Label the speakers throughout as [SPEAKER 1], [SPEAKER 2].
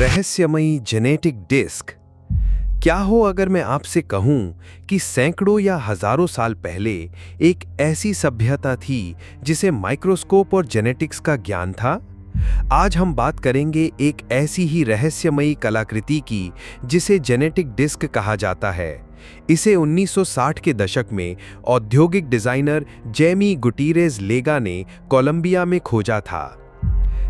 [SPEAKER 1] रहस्यमयी genetic disc. क्या हो अगर मैं आपसे कहूं कि सैकड़ों या हजारों साल पहले एक ऐसी सभ्यता थी जिसे माइक्रोस्कोप और जेनेटिक्स का ज्ञान था। आज हम बात करेंगे एक ऐसी ही रहस्यमयी कलाकृति की जिसे जेनेटिक डिस्क कहा जाता है। इसे 1960 के दशक में औद्योगिक डिजाइनर जेमी गुटीरेज लेगा ने कोलंबिया में खोजा था।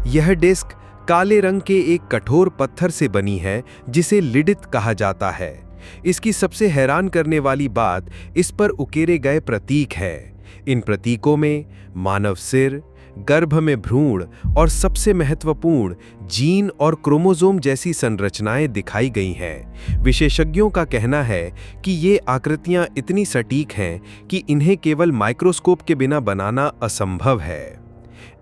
[SPEAKER 1] यह डिस्क काले रंग के एक कठोर पत्थर से बनी है जिसे लिडिथ कहा जाता है। इसकी सबसे हैरान करने वाली बात इस पर उकेरे गए प्रतीक है। इन प्रतीकों में मानव सिर, गर्भ में भ्रूण और सबसे महत्वपूर्ण जीन और क्रोमोसोम जैसी संरचनाएं दिखाई गई हैं। विशेषज्ञों का कहना है कि ये आकृतियां इतनी सटीक हैं कि इन्हें केवल माइक्रोस्कोप के बिना बनाना असंभव है।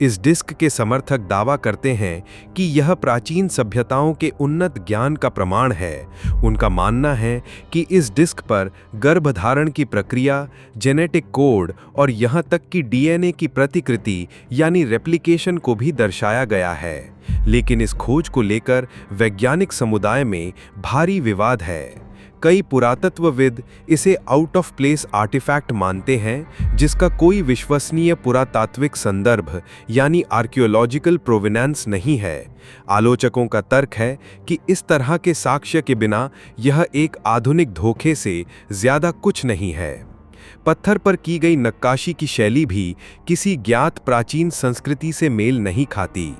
[SPEAKER 1] इस डिस्क के समर्थक दावा करते हैं कि यह प्राचीन सभ्यताओं के उन्नत ज्ञान का प्रमाण है। उनका मानना है कि इस डिस्क पर गर्भधारण की प्रक्रिया, जेनेटिक कोड और यहाँ तक कि डीएनए की प्रतिकृति यानी रेप्लिकेशन को भी दर्शाया गया है। लेकिन इस खोज को लेकर वैज्ञानिक समुदाय में भारी विवाद है। कई पुरातत्वविद इसे आउट ऑफ प्लेस आर्टिफैक्ट मानते हैं जिसका कोई विश्वसनीय पुरातात्विक संदर्भ यानी आर्कियोलॉजिकल प्रोवेनेंस नहीं है। आलोचकों का तर्क है कि इस तरह के साक्ष्य के बिना यह एक आधुनिक धोखे से ज्यादा कुछ नहीं है। पत्थर पर की गई नक्काशी की शैली भी किसी ज्ञात प्राचीन संस्कृति से मेल नहीं खाती।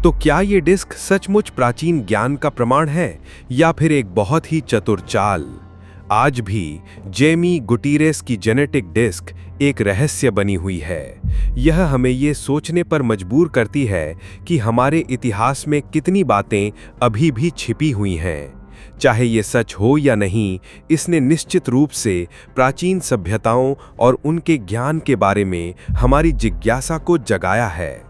[SPEAKER 1] तो क्या ये डिस्क सचमुच प्राचीन ज्ञान का प्रमाण है या फिर एक बहुत ही चतुर चाल? आज भी जेमी गुटीरेस की जेनेटिक डिस्क एक रहस्य बनी हुई है। यह हमें ये सोचने पर मजबूर करती है कि हमारे इतिहास में कितनी बातें अभी भी छिपी हुई हैं। चाहे ये सच हो या नहीं, इसने निश्चित रूप से प्राचीन सभ्यताओं और उनके ज्ञान के बारे में हमारी जिज्ञासा को जगाया है।